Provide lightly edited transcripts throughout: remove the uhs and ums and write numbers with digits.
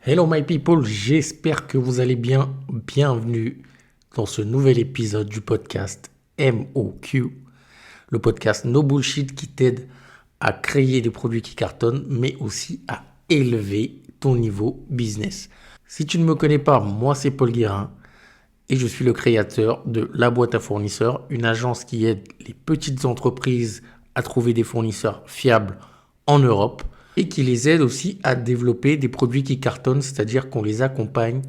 Hello my people, j'espère que vous allez bien. Bienvenue dans ce nouvel épisode du podcast MOQ, le podcast No Bullshit qui t'aide à créer des produits qui cartonnent, mais aussi à élever ton niveau business. Si tu ne me connais pas, moi c'est Paul Guérin et je suis le créateur de La Boîte à Fournisseurs, une agence qui aide les petites entreprises à trouver des fournisseurs fiables en Europe et qui les aide aussi à développer des produits qui cartonnent, c'est-à-dire qu'on les accompagne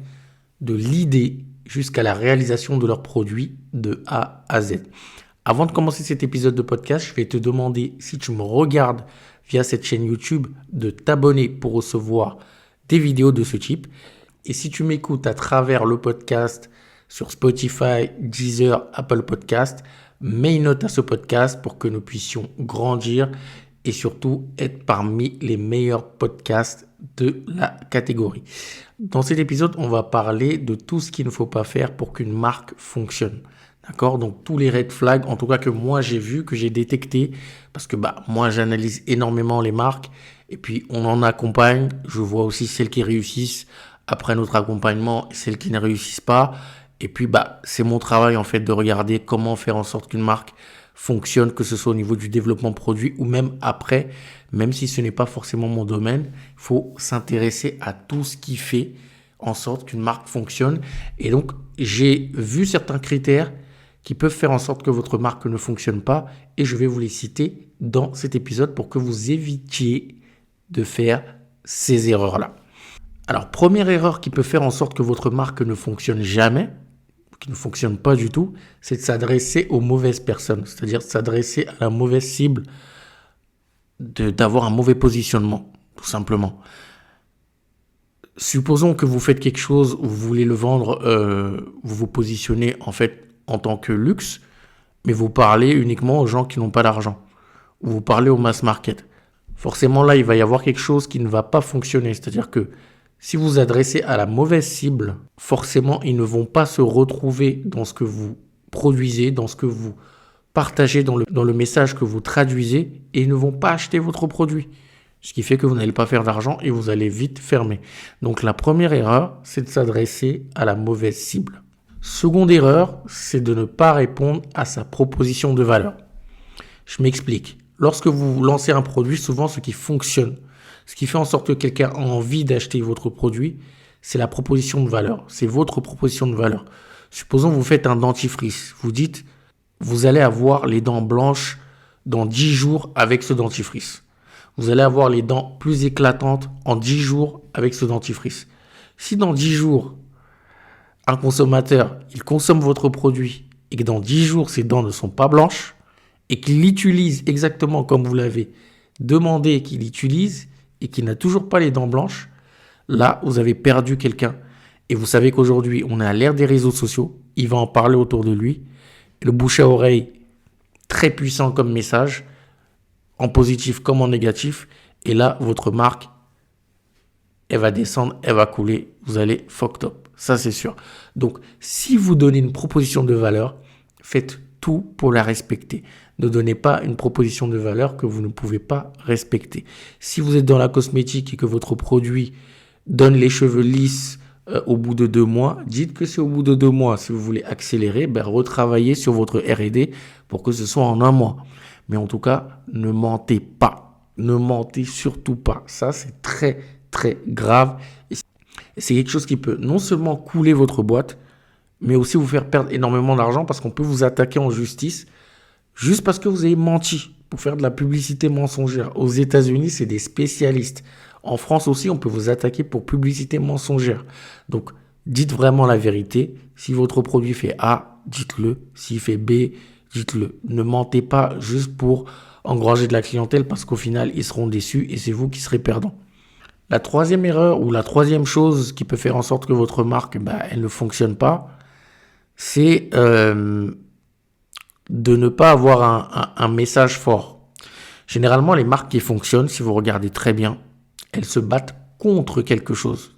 de l'idée jusqu'à la réalisation de leurs produits de A à Z. Avant de commencer cet épisode de podcast, je vais te demander, si tu me regardes via cette chaîne YouTube, de t'abonner pour recevoir des vidéos de ce type. Et si tu m'écoutes à travers le podcast sur Spotify, Deezer, Apple Podcast, mets une note à ce podcast pour que nous puissions grandir et surtout être parmi les meilleurs podcasts de la catégorie. Dans cet épisode, on va parler de tout ce qu'il ne faut pas faire pour qu'une marque fonctionne. D'accord ? Donc tous les red flags, en tout cas que moi j'ai vu, que j'ai détecté, parce que moi j'analyse énormément les marques et puis on en accompagne. Je vois aussi celles qui réussissent après notre accompagnement et celles qui ne réussissent pas. Et puis c'est mon travail en fait de regarder comment faire en sorte qu'une marque fonctionne, que ce soit au niveau du développement produit ou même après, même si ce n'est pas forcément mon domaine, il faut s'intéresser à tout ce qui fait en sorte qu'une marque fonctionne. Et donc, j'ai vu certains critères qui peuvent faire en sorte que votre marque ne fonctionne pas et je vais vous les citer dans cet épisode pour que vous évitiez de faire ces erreurs-là. Alors, première erreur qui peut faire en sorte que votre marque ne fonctionne jamais, qui ne fonctionne pas du tout, c'est de s'adresser aux mauvaises personnes, c'est-à-dire s'adresser à la mauvaise cible, d'avoir un mauvais positionnement, tout simplement. Supposons que vous faites quelque chose où vous voulez le vendre, vous vous positionnez en fait en tant que luxe, mais vous parlez uniquement aux gens qui n'ont pas d'argent, ou vous parlez au mass market. Forcément là, il va y avoir quelque chose qui ne va pas fonctionner, c'est-à-dire que si vous vous adressez à la mauvaise cible, forcément, ils ne vont pas se retrouver dans ce que vous produisez, dans ce que vous partagez, dans le message que vous traduisez, et ils ne vont pas acheter votre produit. Ce qui fait que vous n'allez pas faire d'argent et vous allez vite fermer. Donc la première erreur, c'est de s'adresser à la mauvaise cible. Seconde erreur, c'est de ne pas répondre à sa proposition de valeur. Je m'explique. Lorsque vous lancez un produit, souvent ce qui fonctionne, ce qui fait en sorte que quelqu'un a envie d'acheter votre produit, c'est la proposition de valeur. C'est votre proposition de valeur. Supposons que vous faites un dentifrice. Vous dites, vous allez avoir les dents blanches dans 10 jours avec ce dentifrice. Vous allez avoir les dents plus éclatantes en 10 jours avec ce dentifrice. Si dans 10 jours, un consommateur, il consomme votre produit et que dans 10 jours, ses dents ne sont pas blanches et qu'il l'utilise exactement comme vous l'avez demandé qu'il l'utilise, et qui n'a toujours pas les dents blanches, là, vous avez perdu quelqu'un. Et vous savez qu'aujourd'hui, on est à l'ère des réseaux sociaux. Il va en parler autour de lui. Le bouche à oreille, très puissant comme message, en positif comme en négatif. Et là, votre marque, elle va descendre, elle va couler. Vous allez fucked up. Ça, c'est sûr. Donc, si vous donnez une proposition de valeur, faites tout pour la respecter. Ne donnez pas une proposition de valeur que vous ne pouvez pas respecter. Si vous êtes dans la cosmétique et que votre produit donne les cheveux lisses au bout de 2 mois, dites que c'est au bout de 2 mois. Si vous voulez accélérer, retravaillez sur votre R&D pour que ce soit en 1 mois. Mais en tout cas, ne mentez pas. Ne mentez surtout pas. Ça, c'est très, très grave. Et c'est quelque chose qui peut non seulement couler votre boîte, mais aussi vous faire perdre énormément d'argent parce qu'on peut vous attaquer en justice juste parce que vous avez menti pour faire de la publicité mensongère. Aux États-Unis, c'est des spécialistes. En France aussi, on peut vous attaquer pour publicité mensongère. Donc, dites vraiment la vérité. Si votre produit fait A, dites-le. S'il fait B, dites-le. Ne mentez pas juste pour engranger de la clientèle parce qu'au final, ils seront déçus et c'est vous qui serez perdant. La troisième erreur ou la troisième chose qui peut faire en sorte que votre marque, elle ne fonctionne pas, c'est de ne pas avoir un message fort. Généralement, les marques qui fonctionnent, si vous regardez très bien, elles se battent contre quelque chose.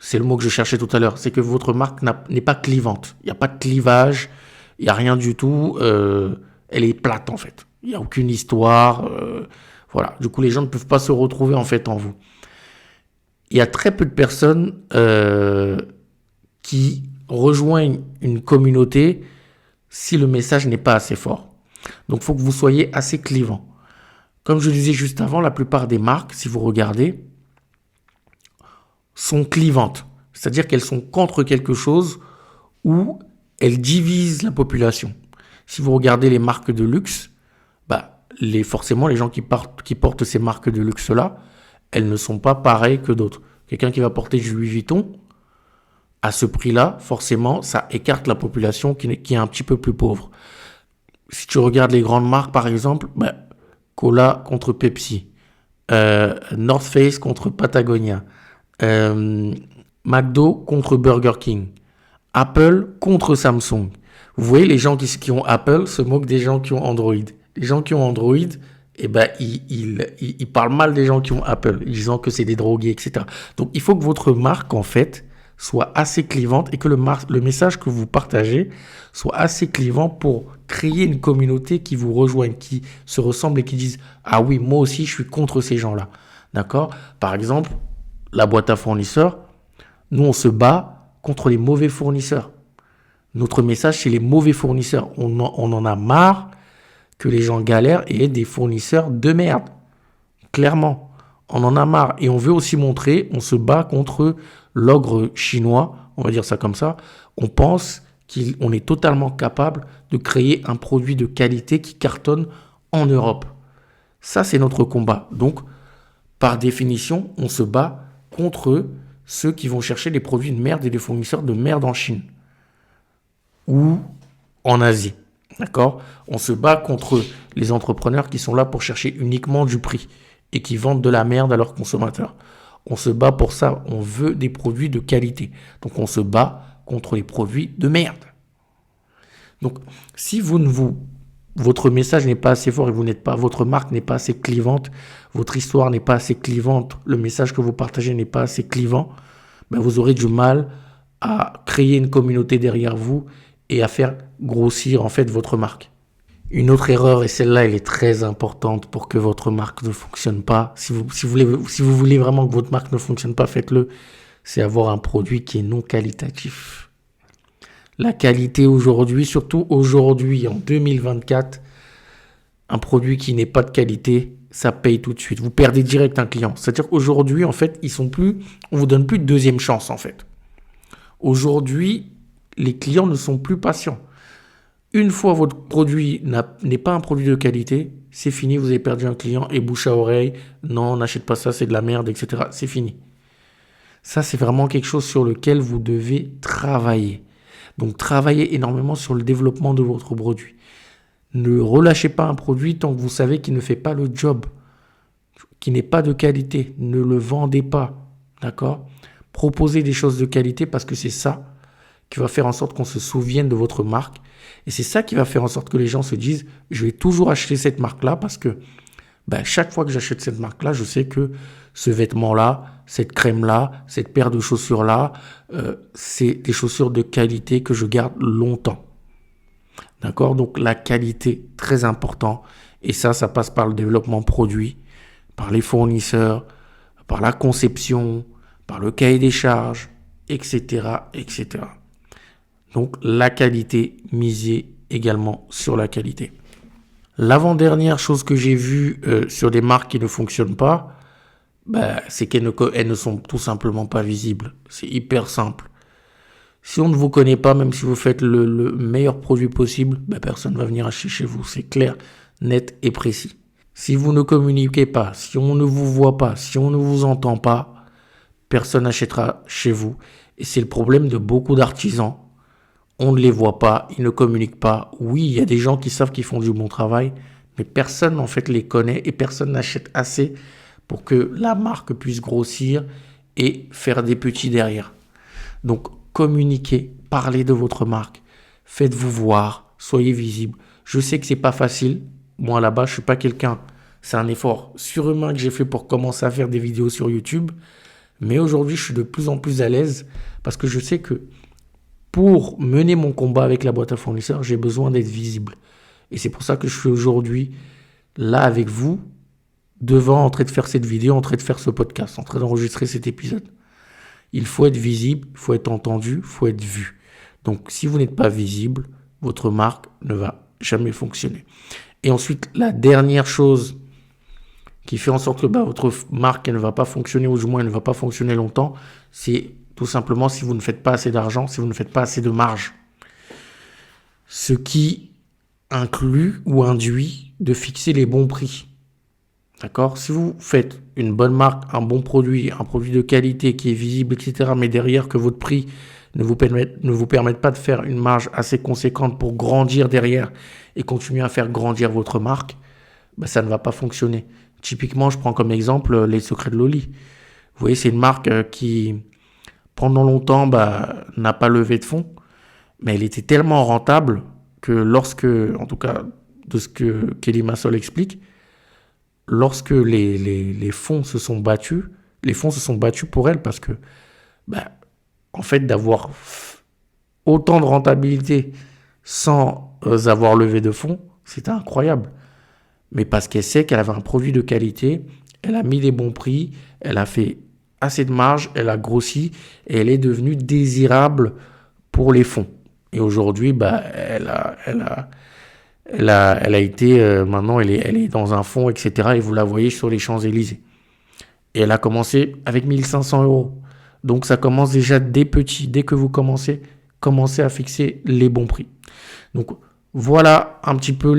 C'est le mot que je cherchais tout à l'heure. C'est que votre marque n'est pas clivante. Il n'y a pas de clivage, il n'y a rien du tout. Elle est plate en fait. Il n'y a aucune histoire. Voilà. Du coup, les gens ne peuvent pas se retrouver en fait en vous. Il y a très peu de personnes qui rejoignent une communauté si le message n'est pas assez fort. Donc, il faut que vous soyez assez clivant. Comme je disais juste avant, la plupart des marques, si vous regardez, sont clivantes. C'est-à-dire qu'elles sont contre quelque chose ou elles divisent la population. Si vous regardez les marques de luxe, forcément, les gens qui portent ces marques de luxe-là, elles ne sont pas pareilles que d'autres. Quelqu'un qui va porter du Louis Vuitton, à ce prix-là, forcément, ça écarte la population qui est un petit peu plus pauvre. Si tu regardes les grandes marques, par exemple, Cola contre Pepsi, North Face contre Patagonia, McDo contre Burger King, Apple contre Samsung. Vous voyez, les gens qui ont Apple se moquent des gens qui ont Android. Les gens qui ont Android, ils parlent mal des gens qui ont Apple, disant que c'est des drogués, etc. Donc, il faut que votre marque, en fait, soit assez clivante et que le message que vous partagez soit assez clivant pour créer une communauté qui vous rejoigne, qui se ressemble et qui disent « Ah oui, moi aussi, je suis contre ces gens-là. » D'accord ? Par exemple, la boîte à fournisseurs, nous, on se bat contre les mauvais fournisseurs. Notre message, c'est les mauvais fournisseurs. On en a marre que les gens galèrent et aient des fournisseurs de merde. Clairement, on en a marre. Et on veut aussi montrer, on se bat contre l'ogre chinois, on va dire ça comme ça. On pense qu'on est totalement capable de créer un produit de qualité qui cartonne en Europe. Ça, c'est notre combat. Donc, par définition, on se bat contre ceux qui vont chercher des produits de merde et des fournisseurs de merde en Chine ou en Asie. D'accord ? On se bat contre les entrepreneurs qui sont là pour chercher uniquement du prix et qui vendent de la merde à leurs consommateurs. On se bat pour ça. On veut des produits de qualité. Donc, on se bat contre les produits de merde. Donc, si votre message n'est pas assez fort et votre marque n'est pas assez clivante, votre histoire n'est pas assez clivante, le message que vous partagez n'est pas assez clivant, vous aurez du mal à créer une communauté derrière vous et à faire grossir en fait votre marque. Une autre erreur, et celle-là elle est très importante pour que votre marque ne fonctionne pas, si vous voulez vraiment que votre marque ne fonctionne pas, faites-le, c'est avoir un produit qui est non qualitatif. La qualité aujourd'hui, surtout aujourd'hui en 2024, un produit qui n'est pas de qualité, ça paye tout de suite. Vous perdez direct un client. C'est-à-dire qu'aujourd'hui, en fait, on vous donne plus de deuxième chance, en fait. Aujourd'hui, les clients ne sont plus patients. Une fois votre produit n'est pas un produit de qualité, c'est fini, vous avez perdu un client et bouche à oreille, non, n'achète pas ça, c'est de la merde, etc. C'est fini. Ça, c'est vraiment quelque chose sur lequel vous devez travailler. Donc, travaillez énormément sur le développement de votre produit. Ne relâchez pas un produit tant que vous savez qu'il ne fait pas le job, qu'il n'est pas de qualité. Ne le vendez pas, d'accord ? Proposez des choses de qualité parce que c'est ça qui va faire en sorte qu'on se souvienne de votre marque. Et c'est ça qui va faire en sorte que les gens se disent « Je vais toujours acheter cette marque-là parce que chaque fois que j'achète cette marque-là, je sais que ce vêtement-là, cette crème-là, cette paire de chaussures-là, c'est des chaussures de qualité que je garde longtemps. » D'accord ? Donc la qualité, très important. Et ça passe par le développement produit, par les fournisseurs, par la conception, par le cahier des charges, etc., etc. Donc la qualité, misez également sur la qualité. L'avant-dernière chose que j'ai vue sur des marques qui ne fonctionnent pas, c'est qu'elles ne sont tout simplement pas visibles. C'est hyper simple. Si on ne vous connaît pas, même si vous faites le meilleur produit possible, personne ne va venir acheter chez vous. C'est clair, net et précis. Si vous ne communiquez pas, si on ne vous voit pas, si on ne vous entend pas, personne n'achètera chez vous. Et c'est le problème de beaucoup d'artisans. On ne les voit pas, ils ne communiquent pas. Oui, il y a des gens qui savent qu'ils font du bon travail, mais personne en fait les connaît et personne n'achète assez pour que la marque puisse grossir et faire des petits derrière. Donc, communiquez, parlez de votre marque, faites-vous voir, soyez visible. Je sais que c'est pas facile. Moi, là-bas, je suis pas quelqu'un. C'est un effort surhumain que j'ai fait pour commencer à faire des vidéos sur YouTube. Mais aujourd'hui, je suis de plus en plus à l'aise parce que je sais que pour mener mon combat avec la boîte à fournisseurs, j'ai besoin d'être visible. Et c'est pour ça que je suis aujourd'hui là avec vous, devant, en train de faire cette vidéo, en train de faire ce podcast, en train d'enregistrer cet épisode. Il faut être visible, il faut être entendu, il faut être vu. Donc, si vous n'êtes pas visible, votre marque ne va jamais fonctionner. Et ensuite, la dernière chose qui fait en sorte que votre marque elle ne va pas fonctionner, ou du moins elle ne va pas fonctionner longtemps, c'est tout simplement si vous ne faites pas assez d'argent, si vous ne faites pas assez de marge. Ce qui inclut ou induit de fixer les bons prix. D'accord ? Si vous faites une bonne marque, un bon produit, un produit de qualité qui est visible, etc., mais derrière que votre prix ne vous permette pas de faire une marge assez conséquente pour grandir derrière et continuer à faire grandir votre marque, ça ne va pas fonctionner. Typiquement, je prends comme exemple les secrets de Loli. Vous voyez, c'est une marque qui, pendant longtemps, n'a pas levé de fonds, mais elle était tellement rentable que lorsque, en tout cas, de ce que Kelly Massol explique, lorsque les fonds se sont battus, les fonds se sont battus pour elle parce que, en fait, d'avoir autant de rentabilité sans avoir levé de fonds, c'était incroyable. Mais parce qu'elle sait qu'elle avait un produit de qualité, elle a mis les bons prix, elle a fait assez de marge, elle a grossi et elle est devenue désirable pour les fonds. Et aujourd'hui, elle a été, maintenant elle est dans un fonds, etc. Et vous la voyez sur les Champs-Élysées. Et elle a commencé avec 1 500 €. Donc ça commence déjà dès petit, dès que vous commencez à fixer les bons prix. Donc voilà un petit peu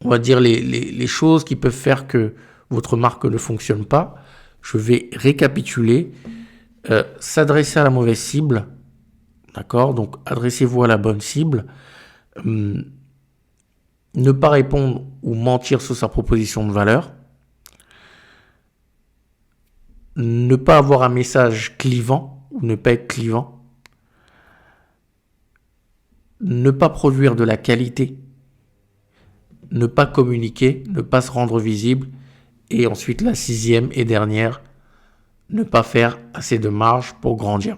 on va dire les choses qui peuvent faire que votre marque ne fonctionne pas. Je vais récapituler. S'adresser à la mauvaise cible. D'accord ? Donc adressez-vous à la bonne cible. Ne pas répondre ou mentir sur sa proposition de valeur. Ne pas avoir un message clivant ou ne pas être clivant. Ne pas produire de la qualité. Ne pas communiquer, ne pas se rendre visible. Et ensuite, la 6e et dernière, ne pas faire assez de marge pour grandir.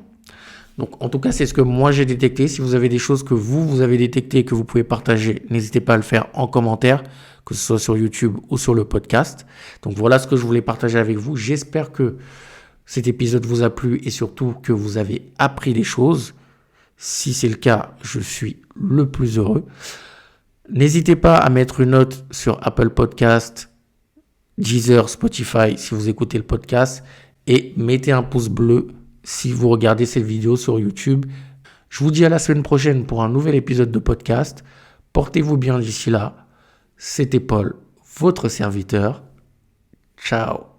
Donc, en tout cas, c'est ce que moi j'ai détecté. Si vous avez des choses que vous avez détectées et que vous pouvez partager, n'hésitez pas à le faire en commentaire, que ce soit sur YouTube ou sur le podcast. Donc, voilà ce que je voulais partager avec vous. J'espère que cet épisode vous a plu et surtout que vous avez appris des choses. Si c'est le cas, je suis le plus heureux. N'hésitez pas à mettre une note sur Apple Podcast, Deezer, Spotify si vous écoutez le podcast et mettez un pouce bleu si vous regardez cette vidéo sur YouTube. Je vous dis à la semaine prochaine pour un nouvel épisode de podcast. Portez-vous bien d'ici là. C'était Paul, votre serviteur. Ciao.